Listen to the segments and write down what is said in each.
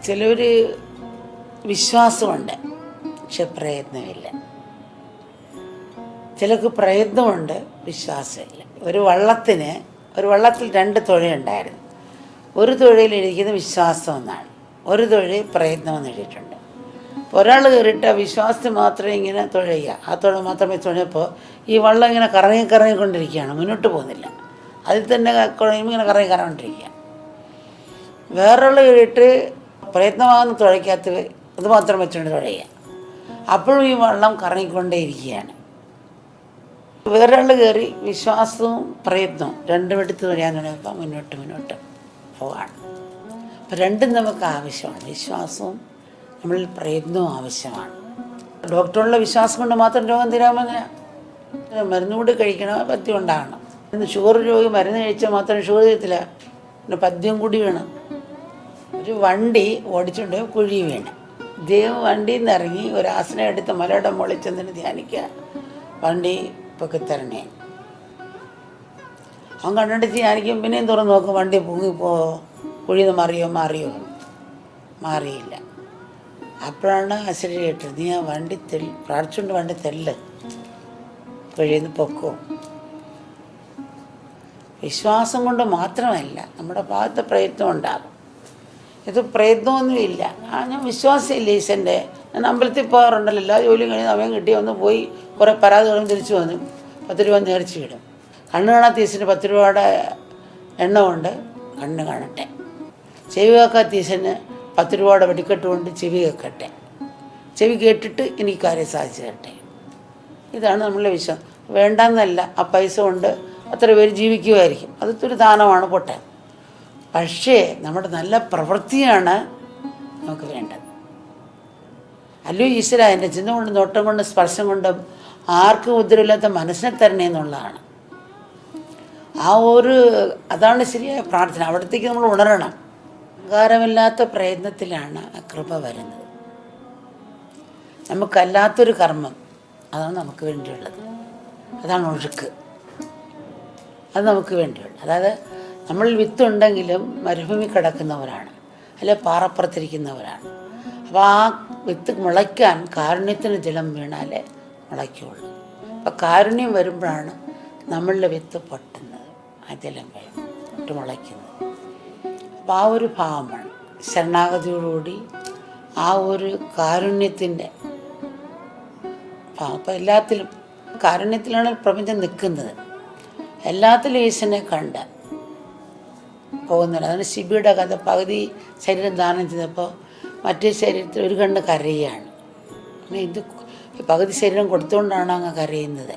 ചിലർ വിശ്വാസമുണ്ട്, പക്ഷെ പ്രയത്നമില്ല. ചിലർക്ക് പ്രയത്നമുണ്ട്, വിശ്വാസമില്ല. ഒരു വള്ളത്തിൽ 2 തുഴയുണ്ടായിരുന്നു. ഒരു തുഴയിൽ എഴുതിക്കുന്നത് വിശ്വാസം എന്നാണ്, ഒരു തുഴയിൽ പ്രയത്നം എന്ന് എഴുതിയിട്ടുണ്ട്. അപ്പോൾ ഒരാൾ കയറിയിട്ട് ആ വിശ്വാസത്തിൽ മാത്രമേ ഇങ്ങനെ തുഴയുക, ആ തുഴ മാത്രമേ തുഴയപ്പോൾ ഈ വള്ളം ഇങ്ങനെ കറങ്ങിക്കൊണ്ടിരിക്കുകയാണ്, മുന്നോട്ട് പോകുന്നില്ല. അതിൽ തന്നെ ഇങ്ങനെ കറങ്ങിക്കൊണ്ടിരിക്കുക. വേറൊരാൾ കയറിയിട്ട് പ്രയത്നമാകുന്ന തുഴയ്ക്കകത്ത് അത് മാത്രം വെച്ചുകൊണ്ട് തുഴയുക, അപ്പോഴും ഈ വള്ളം കറങ്ങിക്കൊണ്ടേയിരിക്കുകയാണ്. വേറൊരാൾ കയറി വിശ്വാസവും പ്രയത്നവും രണ്ടും എടുത്ത് തുഴയാൻ തുടങ്ങിയപ്പോൾ മുന്നോട്ട് പോവാണ്. അപ്പം രണ്ടും നമുക്ക് ആവശ്യമാണ്, വിശ്വാസവും നമ്മളിൽ പ്രയത്നവും ആവശ്യമാണ്. ഡോക്ടറുള്ള വിശ്വാസം കൊണ്ട് മാത്രം രോഗം തീരാമെന്നില്ല. മരുന്ന് കൂടി കഴിക്കണം, പഥ്യം ഉണ്ടാകണം. ഷുഗർ രോഗി മരുന്ന് കഴിച്ചാൽ മാത്രം ഷുഗർ തീരത്തില്ല, പിന്നെ പഥ്യം കൂടി വേണം. ഒരു വണ്ടി ഓടിച്ചുകൊണ്ട് കുഴി വീണ്, ദൈവം വണ്ടിയിൽ നിന്ന് ഇറങ്ങി ഒരു ആസനം എടുത്ത് മലയുടെ മുകളിൽ ചെന്നിട്ട് ധ്യാനിക്കുക, വണ്ടി പൊക്കിത്തരണേ. അവൻ കണ്ടിട്ട് ധ്യാനിക്കും, പിന്നെയും തുറന്ന് നോക്കും, വണ്ടി പൊങ്ങിപ്പോ കുഴിന്ന് മാറിയോ മാറിയില്ല. അപ്പോഴാണ് അശ്വരി കേട്ടത്, നീ ആ വണ്ടി പ്രാർത്ഥിച്ചുകൊണ്ട് വണ്ടി തെല്ല് കുഴിന്ന് പൊക്കോ. വിശ്വാസം കൊണ്ട് മാത്രമല്ല, നമ്മുടെ ഭാഗത്ത് പ്രയത്നം ഉണ്ടാകും. ഇത് പ്രയത്നമൊന്നുമില്ല, ഞാൻ വിശ്വാസമില്ല ഈശ്വരൻ്റെ. ഞാൻ അമ്പലത്തിൽ പോകാറുണ്ടല്ലോ, എല്ലാ ജോലിയും കഴിഞ്ഞ് സമയം കിട്ടി ഒന്ന് പോയി കുറേ പരാതികളും തിരിച്ചു വന്നു 10 രൂപ നേർച്ച ഇടും. കണ്ണ് കാണാത്ത ഈശ്വരന് 10 രൂപയുടെ എണ്ണ കൊണ്ട് കണ്ണ് കാണട്ടെ, ചെവി കേൾക്കാത്ത ഈശ്വരന് 10 രൂപയുടെ വെടിക്കെട്ട് കൊണ്ട് ചെവി കേൾക്കട്ടെ, ചെവി കേട്ടിട്ട് എനിക്ക് കാര്യം സാധിച്ചു തരട്ടെ. ഇതാണ് നമ്മളുടെ വിശ്വാസം. വേണ്ടെന്നല്ല, ആ പൈസ കൊണ്ട് അത്ര പേര് ജീവിക്കുമായിരിക്കും, അതൊരു ദാനമാണ്, പോട്ടെ. പക്ഷേ നമ്മുടെ നല്ല പ്രവൃത്തിയാണ് നമുക്ക് വേണ്ടത്. അല്ലോ ഈശ്വര, എൻ്റെ ചിന്ത കൊണ്ട്, നോട്ടം കൊണ്ട്, സ്പർശം കൊണ്ടും ആർക്കും ഉദ്രവില്ലാത്ത മനസ്സിനെ തരണേ എന്നുള്ളതാണ്. അതാണ് ശരിയായ പ്രാർത്ഥന. അവിടത്തേക്ക് നമ്മൾ ഉണരണം. അഹങ്കാരമില്ലാത്ത പ്രയത്നത്തിലാണ് ആ കൃപ വരുന്നത്. നമുക്കല്ലാത്തൊരു കർമ്മം, അതാണ് നമുക്ക് വേണ്ടിയുള്ളത്, അതാണ് ഒഴുക്ക്, അത് നമുക്ക് വേണ്ടിയുള്ളത്. അതായത് നമ്മൾ വിത്തുണ്ടെങ്കിലും മരുഭൂമി കിടക്കുന്നവരാണ്, അല്ലെ പാറപ്പുറത്തിരിക്കുന്നവരാണ്. അപ്പോൾ ആ വിത്ത് മുളയ്ക്കാൻ കാരുണ്യത്തിന് ജലം വീണാലേ മുളയ്ക്കുള്ളൂ. അപ്പോൾ കാരുണ്യം വരുമ്പോഴാണ് നമ്മളുടെ വിത്ത് പൊട്ടുന്നത്, ആ ജലം പൊട്ട് മുളയ്ക്കുന്നത്. അപ്പോൾ ആ ഒരു ഭാവമാണ് ശരണാഗതിയോടുകൂടി, ആ ഒരു കാരുണ്യത്തിൻ്റെ ഭാവം. അപ്പോൾ എല്ലാത്തിലും കാരുണ്യത്തിലാണ് പ്രപഞ്ചം നിൽക്കുന്നത്. എല്ലാത്തിലും ഈശ്വരനെ കണ്ട് പോകുന്നില്ല. അതാണ് ശിബിയുടെ കഥ. പകുതി ശരീരം ദാനം ചെയ്തപ്പോൾ മറ്റേ ശരീരത്തിൽ ഒരു കണ്ണ് കരയുകയാണ്. ഇത് പകുതി ശരീരം കൊടുത്തുകൊണ്ടാണ് അങ്ങ് കരയുന്നത്.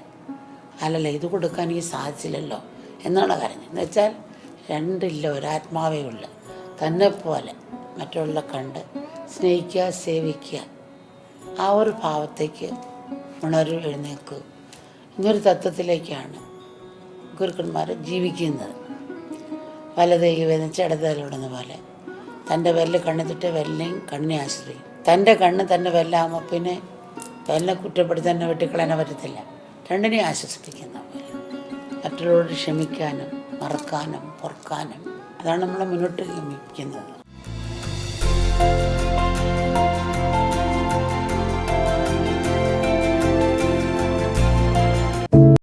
അല്ലല്ല, ഇത് കൊടുക്കാൻ എനിക്ക് സാധിച്ചില്ലല്ലോ എന്നാണ് കരഞ്ഞത്. എന്ന് വെച്ചാൽ രണ്ടില്ല, ഒരാത്മാവേ ഉള്ളു. തന്നെ പോലെ മറ്റുള്ള കണ്ട് സ്നേഹിക്കുക, സേവിക്കുക, ആ ഒരു ഭാവത്തേക്ക് ഉണർവ് എഴുന്നേൽക്കുക. ഇങ്ങനൊരു തത്വത്തിലേക്കാണ് ഗുരുക്കന്മാർ ജീവിക്കുന്നത്. വലതയിൽ വേദനിച്ച് ഇടതയിലിടുന്ന പോലെ തൻ്റെ വെല്ല് കണ്ണിത്തിട്ട് വെല്ലേയും കണ്ണിനെ ആശ്രയിക്കും. തൻ്റെ കണ്ണ് തന്നെ വെല്ലാകുമ്പോൾ പിന്നെ വെല്ലിനെ കുറ്റപ്പെടുത്തി തന്നെ വെട്ടിക്കളയാൻ പറ്റത്തില്ല. രണ്ടിനെ ആശ്വസിപ്പിക്കുന്ന പോലെ മറ്റുള്ളവരോട് ക്ഷമിക്കാനും മറക്കാനും പൊറുക്കാനും, അതാണ് നമ്മളെ മുന്നോട്ട് ഗമിക്കുന്നത്.